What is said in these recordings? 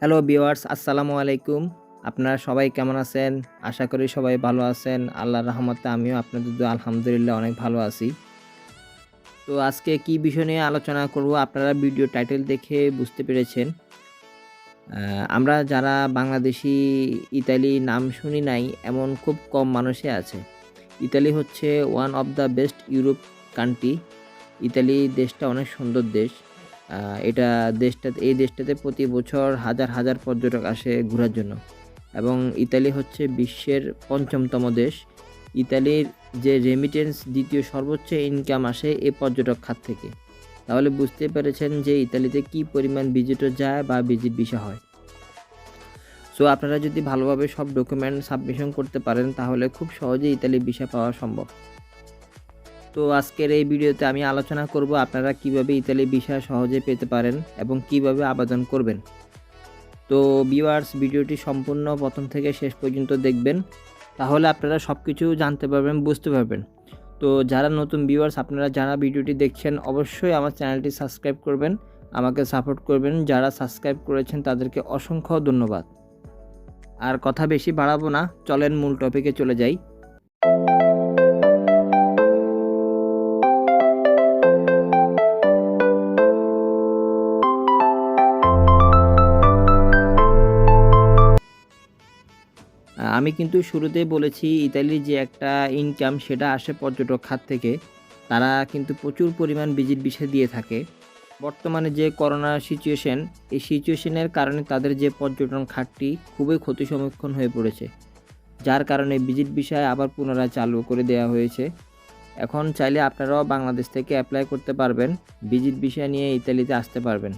Hello viewers, আসসালামু আলাইকুম। আপনারা সবাই কেমন আছেন? আশা করি সবাই ভালো আছেন। আল্লাহর রহমতে আমিও আপনাদের দোয়ায় আলহামদুলিল্লাহ অনেক ভালো আছি। তো আজকে কি বিষয় নিয়ে আলোচনা করব আপনারা ভিডিও টাইটেল দেখে বুঝতে পেরেছেন। আমরা যারা বাংলাদেশি ইতালি নাম শুনি নাই এমন খুব কম মানুষই আছে। ইতালি হচ্ছে one of the best Europe country. Italy দেশটা অনেক সুন্দর দেশ। এই দেশটাতে প্রতি বছর হাজার হাজার পর্যটক আসে ঘোরার জন্য এবং ইতালি হচ্ছে বিশ্বের ৫ম দেশ। ইতালির যে রেমিটেন্স দ্বিতীয় সর্বোচ্চ ইনকাম আসে এই পর্যটক খাত থেকে। তাহলে বুঝতে পেরেছেন যে ইতালিতে কি পরিমাণ ভিজিটর যায় বা ভিজিট ভিসা হয়। সো আপনারা যদি ভালোভাবে সব ডকুমেন্ট সাবমিশন করতে পারেন তাহলে খুব সহজেই ইতালি ভিসা পাওয়া সম্ভব। তো আজকের এই ভিডিওতে আমি আলোচনা করব আপনারা কিভাবে ইতালি ভিসা সহজে পেতে পারেন এবং কিভাবে আবেদন করবেন। তো ভিউয়ার্স, ভিডিওটি সম্পূর্ণ প্রথম থেকে শেষ পর্যন্ত দেখবেন, তাহলে আপনারা সব কিছু জানতে পারবেন, বুঝতে পারবেন। তো যারা নতুন ভিউয়ার্স, আপনারা যারা ভিডিওটি দেখছেন অবশ্যই আমার চ্যানেলটি সাবস্ক্রাইব করবেন, আমাকে সাপোর্ট করবেন। যারা সাবস্ক্রাইব করেছেন তাদেরকে অসংখ্য ধন্যবাদ। আর কথা বেশি বাড়াবো না, চলেন মূল টপিকে চলে যাই। আমি কিন্তু শুরুতেই বলেছি ইতালির যে একটা ইনকাম সেটা আসে পর্যটক খাত থেকে। তারা কিন্তু প্রচুর পরিমাণ ভিজিট ভিসা দিয়ে থাকে। বর্তমানে যে করোনা সিচুয়েশন, এই সিচুয়েশনের কারণে তাদের যে পর্যটন খাতটি খুবই ক্ষতি সম্মুখীন হয়ে পড়েছে, যার কারণে ভিজিট ভিসায় আবার পুনরায় চালু করে দেওয়া হয়েছে। এখন চাইলে আপনারাও বাংলাদেশ থেকে অ্যাপ্লাই করতে পারবেন, ভিজিট ভিসা নিয়ে ইতালিতে আসতে পারবেন।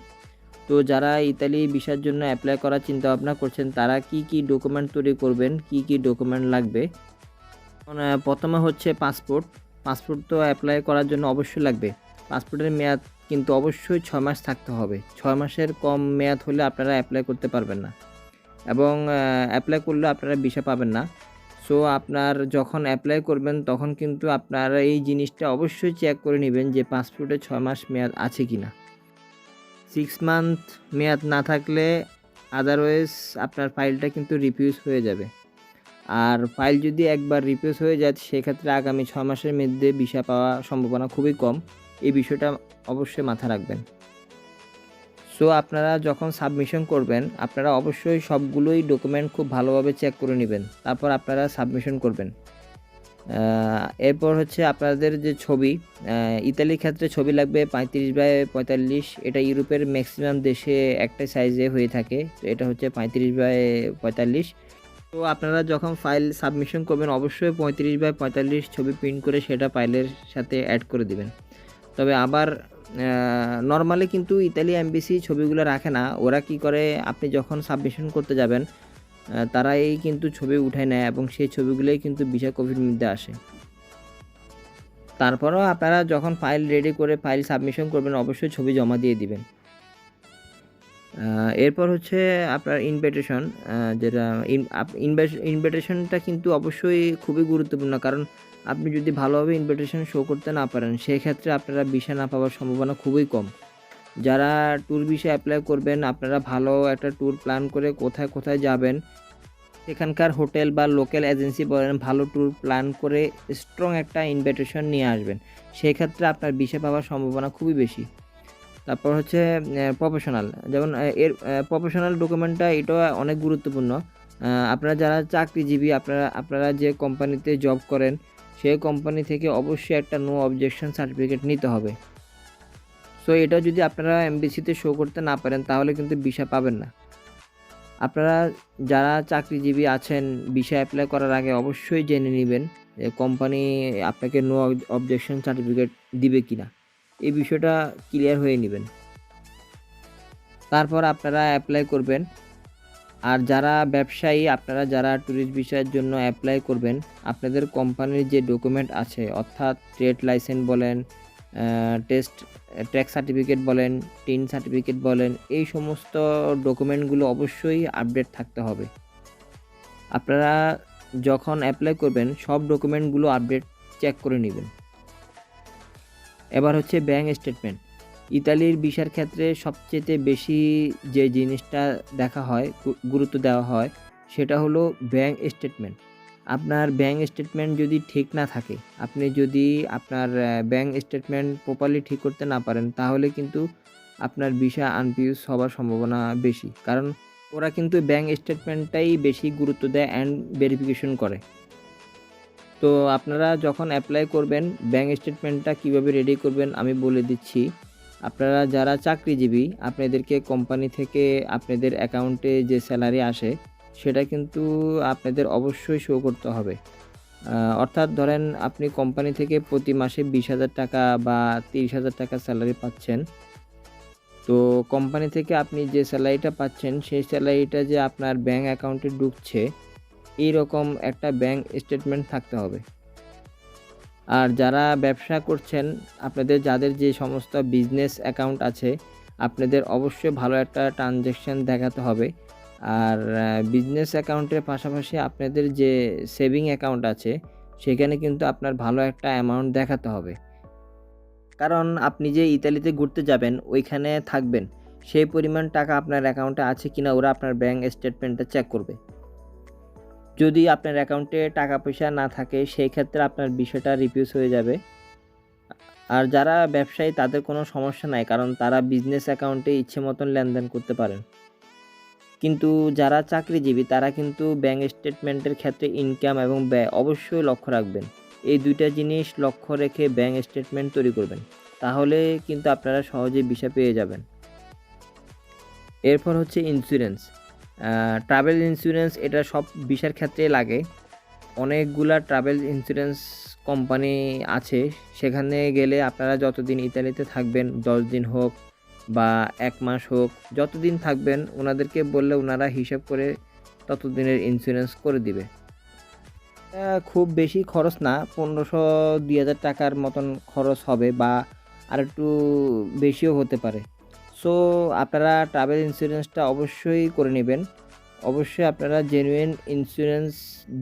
তো যারা ইতালি ভিসার জন্য অ্যাপ্লাই করার চিন্তা ভাবনা করছেন তারা কি ডকুমেন্ট তৈরি করবেন, কি ডকুমেন্ট লাগবে। প্রথমে হচ্ছে পাসপোর্ট তো অ্যাপ্লাই করার জন্য অবশ্যই লাগবে। পাসপোর্টের মেয়াদ কিন্তু অবশ্যই 6 মাস থাকতে হবে। 6 মাসের কম মেয়াদ হলে আপনারা অ্যাপ্লাই করতে পারবেন না এবং অ্যাপ্লাই করলেও আপনারা ভিসা পাবেন না। সো আপনার যখন অ্যাপ্লাই করবেন তখন কিন্তু আপনারা এই জিনিসটা অবশ্যই চেক করে নেবেন যে পাসপোর্টে 6 মাস মেয়াদ আছে কি না। 6 মান্থ মেয়াদ না থাকলে আদারওয়াইজ আপনার ফাইলটা কিন্তু রিফিউজ হয়ে যাবে। আর ফাইল যদি একবার রিফিউজ হয়ে যায় সেক্ষেত্রে আগামী 6 মাসের মধ্যে ভিসা পাওয়ার সম্ভাবনা খুবই কম। এই বিষয়টা অবশ্যই মাথায় রাখবেন। সো আপনারা যখন সাবমিশন করবেন আপনারা অবশ্যই সবগুলোই ডকুমেন্ট খুব ভালোভাবে চেক করে নেবেন, তারপর আপনারা সাবমিশন করবেন। এরপর হচ্ছে আপনাদের যে ছবি, ইতালির ক্ষেত্রে ছবি লাগবে 35x45। এটা ইউরোপের ম্যাক্সিমাম দেশে একটা সাইজে হয়ে থাকে, তো এটা হচ্ছে 35x45। তো আপনারা যখন ফাইল সাবমিশন করবেন অবশ্যই 35x45 ছবি প্রিন্ট করে সেটা ফাইলের সাথে অ্যাড করে দিবেন। তবে আবার নর্মালি কিন্তু ইতালি এমবেসি ছবিগুলো রাখে না। ওরা কি করে, আপনি যখন সাবমিশন করতে যাবেন তারাই কিন্তু ছবি উঠায় নেয় এবং সেই ছবিগুলোই কিন্তু ভিসা কপির মধ্যে আসে। তারপরেও আপনারা যখন ফাইল রেডি করে ফাইল সাবমিশন করবেন অবশ্যই ছবি জমা দিয়ে দিবেন। এরপর হচ্ছে আপনার ইনভিটেশন, যেটা ইনভিটেশনটা কিন্তু অবশ্যই খুবই গুরুত্বপূর্ণ, কারণ আপনি যদি ভালোভাবে ইনভিটেশন শো করতে না পারেন সেক্ষেত্রে আপনারা ভিসা না পাওয়ার সম্ভাবনা খুবই কম। যারা ট্যুর ভিসা অ্যাপ্লাই করবেন আপনারা ভালো একটা ট্যুর প্ল্যান করে কোথায় কোথায় যাবেন সেখানকার হোটেল বা লোকাল এজেন্সি বলেন ভালো ট্যুর প্ল্যান করে স্ট্রং একটা ইনভিটেশন নিয়ে আসবেন, সেক্ষেত্রে আপনার ভিসা পাওয়ার সম্ভাবনা খুবই বেশি। তারপর হচ্ছে প্রফেশনাল, যেমন প্রফেশনাল ডকুমেন্টটা এটা অনেক গুরুত্বপূর্ণ। আপনারা যারা চাকরিজীবী, আপনারা যে কোম্পানিতে জব করেন সেই কোম্পানি থেকে অবশ্যই একটা নো অবজেকশন সার্টিফিকেট নিতে হবে। সো এটা যদি আপনারা এমবেসিতে শো করতে না পারেন তাহলে কিন্তু ভিসা পাবেন না। আপনারা যারা চাকরিজীবী আছেন ভিসা অ্যাপ্লাই করার আগে অবশ্যই জেনে নেবেন যে কোম্পানি আপনাকে নো অবজেকশন সার্টিফিকেট দিবে কিনা, এই বিষয়টা ক্লিয়ার হয়ে নেবেন। তারপর আপনারা অ্যাপ্লাই করবেন। আর যারা ব্যবসায়ী, আপনারা যারা ট্যুরিস্ট ভিসার জন্য অ্যাপ্লাই করবেন আপনাদের কোম্পানির যে ডকুমেন্ট আছে অর্থাৎ ট্রেড লাইসেন্স বলেন, ট্যাক্স সার্টিফিকেট বলেন, টিন সার্টিফিকেট বলেন, এই সমস্ত ডকুমেন্টগুলো অবশ্যই আপডেট থাকতে হবে। আপনারা যখন অ্যাপ্লাই করবেন সব ডকুমেন্টগুলো আপডেট চেক করে নেবেন। এবার হচ্ছে ব্যাঙ্ক স্টেটমেন্ট। ইতালির ভিসার ক্ষেত্রে সবচেয়ে বেশি যে জিনিসটা দেখা হয়, গুরুত্ব দেওয়া হয়, সেটা হলো ব্যাংক স্টেটমেন্ট। আপনার ব্যাংক স্টেটমেন্ট যদি ঠিক না থাকে, আপনি যদি আপনার ব্যাংক স্টেটমেন্ট প্রপারলি ঠিক করতে না পারেন, তাহলে কিন্তু আপনার ভিসা আনপিউজ হওয়ার সম্ভাবনা বেশি। কারণ ওরা কিন্তু ব্যাংক স্টেটমেন্টটাই বেশি গুরুত্ব দেয় অ্যান্ড ভেরিফিকেশন করে। তো আপনারা যখন অ্যাপ্লাই করবেন, ব্যাংক স্টেটমেন্টটা কীভাবে রেডি করবেন আমি বলে দিচ্ছি। আপনারা যারা চাকরিজীবী, আপনাদেরকে কোম্পানি থেকে আপনাদের অ্যাকাউন্টে যে স্যালারি আসে, সেটা কিন্তু আপনাদের অবশ্যই শো করতে হবে। অর্থাৎ ধরেন আপনি কোম্পানি থেকে প্রতি মাসে 20,000 টাকা বা 30,000 টাকা স্যালারি পাচ্ছেন। তো কোম্পানি থেকে আপনি যে স্যালারিটা পাচ্ছেন, সেই স্যালারিটা যে আপনার ব্যাংক অ্যাকাউন্টে ঢুকছে, এইরকম একটা ব্যাংক স্টেটমেন্ট থাকতে হবে। আর যারা ব্যবসা করছেন, আপনাদের যাদের যে সমস্ত বিজনেস অ্যাকাউন্ট আছে, আপনাদের অবশ্যই ভালো একটা ট্রানজ্যাকশান দেখাতে হবে। আর বিজনেস অ্যাকাউন্টের পাশাপাশি আপনাদের যে সেভিং অ্যাকাউন্ট আছে, সেখানে কিন্তু আপনার ভালো একটা অ্যামাউন্ট দেখাতে হবে। কারণ আপনি যে ইতালিতে ঘুরতে যাবেন, ওইখানে থাকবেন, সেই পরিমাণ টাকা আপনার অ্যাকাউন্টে আছে কিনা ওরা আপনার ব্যাংক স্টেটমেন্টটা চেক করবে। যদি আপনার অ্যাকাউন্টে টাকা পয়সা না থাকে, সেই ক্ষেত্রে আপনার বিষয়টা রিফিউজ হয়ে যাবে। আর যারা ব্যবসায়ী তাদের কোনো সমস্যা নাই, কারণ তারা বিজনেস অ্যাকাউন্টে ইচ্ছে মতন লেনদেন করতে পারেন। কিন্তু যারা চাকরিজীবী তারা কিন্তু ব্যাংক স্টেটমেন্টের ক্ষেত্রে ইনকাম এবং ব্যয় অবশ্যই লক্ষ্য রাখবেন। এই দুইটা জিনিস লক্ষ্য রেখে ব্যাংক স্টেটমেন্ট তৈরি করবেন, তাহলে কিন্তু আপনারা সহজেই ভিসা পেয়ে যাবেন। এরপর হচ্ছে ইন্স্যুরেন্স। ট্রাভেল ইন্স্যুরেন্স এটা সব ভিসার ক্ষেত্রেই লাগে। অনেকগুলা ট্রাভেল ইন্স্যুরেন্স কোম্পানি আছে, সেখানে গেলে আপনারা যতদিন ইতালিতে থাকবেন, 10 দিন হোক বা 1 মাস হোক, যতদিন থাকবেন ওনাদেরকে বললে ওনারা হিসাব করে ততদিনের ইন্স্যুরেন্স করে দিবে। খুব বেশি খরচ না, 1500-2000 টাকার মতন খরচ হবে বা আর একটু বেশিও হতে পারে। সো আপনারা ট্রাভেল ইন্স্যুরেন্সটা অবশ্যই করে নেবেন। অবশ্যই আপনারা জেনুইন ইন্স্যুরেন্স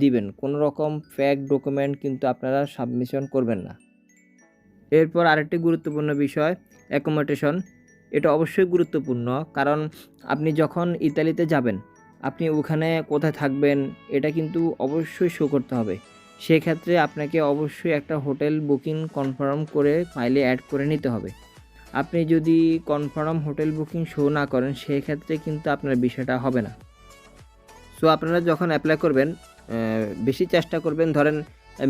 দিবেন, কোনো রকম ফেক ডকুমেন্ট কিন্তু আপনারা সাবমিশন করবেন না। এরপর আরেকটি গুরুত্বপূর্ণ বিষয়, অ্যাকোমোডেশন। এটা অবশ্যই গুরুত্বপূর্ণ, কারণ আপনি যখন ইতালিতে যাবেন, আপনি ওখানে কোথায় থাকবেন এটা কিন্তু অবশ্যই শো করতে হবে। সেক্ষেত্রে আপনাকে অবশ্যই একটা হোটেল বুকিং কনফার্ম করে ফাইলে অ্যাড করে নিতে হবে। আপনি যদি কনফার্ম হোটেল বুকিং শো না করেন, সেক্ষেত্রে কিন্তু আপনার বিষয়টা হবে না। সো আপনারা যখন অ্যাপ্লাই করবেন, বেশি চেষ্টা করবেন, ধরেন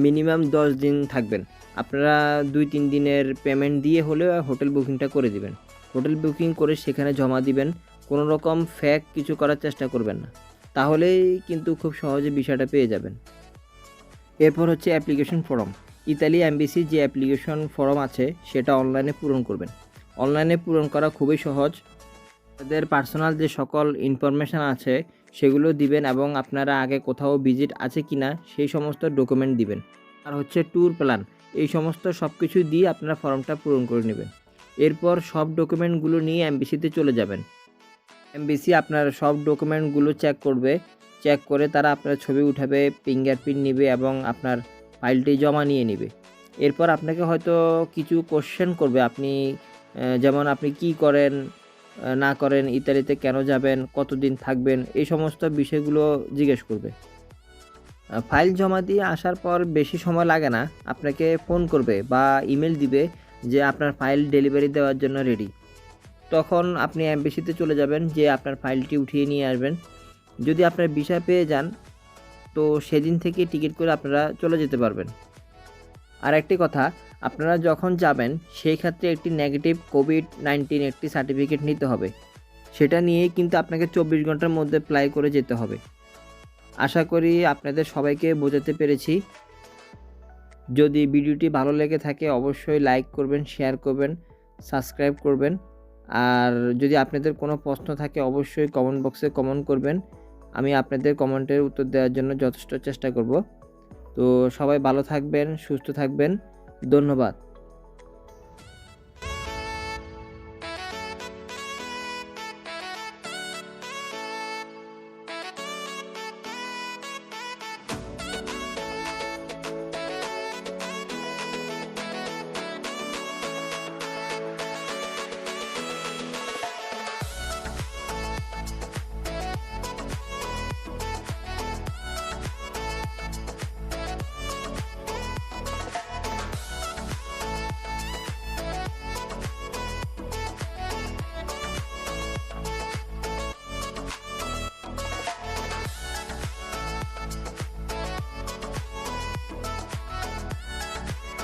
মিনিমাম 10 দিন থাকবেন, আপনারা 2-3 দিনের পেমেন্ট দিয়ে হলেও হোটেল বুকিংটা করে দিবেন। হোটেল বুকিং করে সেখানে জমা দিবেন, কোনো রকম ফেক কিছু করার চেষ্টা করবেন না, তাহলেই কিন্তু খুব সহজে ভিসাটা পেয়ে যাবেন। এরপর হচ্ছে অ্যাপ্লিকেশন ফর্ম। ইতালি এমবাসির যে অ্যাপ্লিকেশন ফর্ম আছে, সেটা অনলাইনে পূরণ করবেন। অনলাইনে পূরণ করা খুবই সহজ। তাদের পার্সোনাল যে সকল ইনফরমেশান আছে সেগুলো দিবেন এবং আপনারা আগে কোথাও ভিজিট আছে কি না সেই সমস্ত ডকুমেন্ট দিবেন। আর হচ্ছে ট্যুর প্ল্যান, এই সমস্ত সব কিছু দিয়ে আপনারা ফর্মটা পূরণ করে নেবেন। এরপর সব ডকুমেন্টগুলো নিয়ে এমবাসিতে চলে যাবেন। এমবাসি আপনার সব ডকুমেন্টগুলো চেক করবে, চেক করে তারা আপনার ছবি উঠাবে, ফিঙ্গারপ্রিন্ট নেবে এবং আপনার ফাইলটি জমা নিয়ে নেবে। এরপর আপনাকে হয়তো কিছু কোশ্চেন করবে, আপনি যেমন আপনি কি করেন না করেন, ইতালিতে কেন যাবেন, কতদিন থাকবেন, এই সমস্ত বিষয়গুলো জিজ্ঞেস করবে। ফাইল জমা দিয়ে আসার পর বেশি সময় লাগে না, আপনাকে ফোন করবে বা ইমেল দিবে যে আপনার ফাইল ডেলিভারি দেওয়ার জন্য রেডি। তখন আপনি এমবাসিতে চলে যাবেন, যে আপনার ফাইলটি উঠিয়ে নিয়ে আসবেন। যদি আপনার ভিসা পেয়ে যান, তো সেদিন থেকে টিকিট করে আপনারা চলে যেতে পারবেন। আর একটি কথা, আপনারা যখন যাবেন সেই ক্ষেত্রে একটি নেগেটিভ কোভিড-19 একটি সার্টিফিকেট নিতে হবে। সেটা নিয়েই কিন্তু আপনাকে 24 ঘন্টার মধ্যে অ্যাপ্লাই করে যেতে হবে। আশা করি আপনাদের সবাইকে বোঝাতে পেরেছি। যদি ভিডিওটি ভালো লেগে থাকে অবশ্যই লাইক করবেন, শেয়ার করবেন, সাবস্ক্রাইব করবেন। আর যদি আপনাদের কোনো প্রশ্ন থাকে অবশ্যই কমেন্ট বক্সে কমেন্ট করবেন। আমি আপনাদের কমেন্টের উত্তর দেওয়ার জন্য যথেষ্ট চেষ্টা করব। তো সবাই ভালো থাকবেন, সুস্থ থাকবেন। ধন্যবাদ।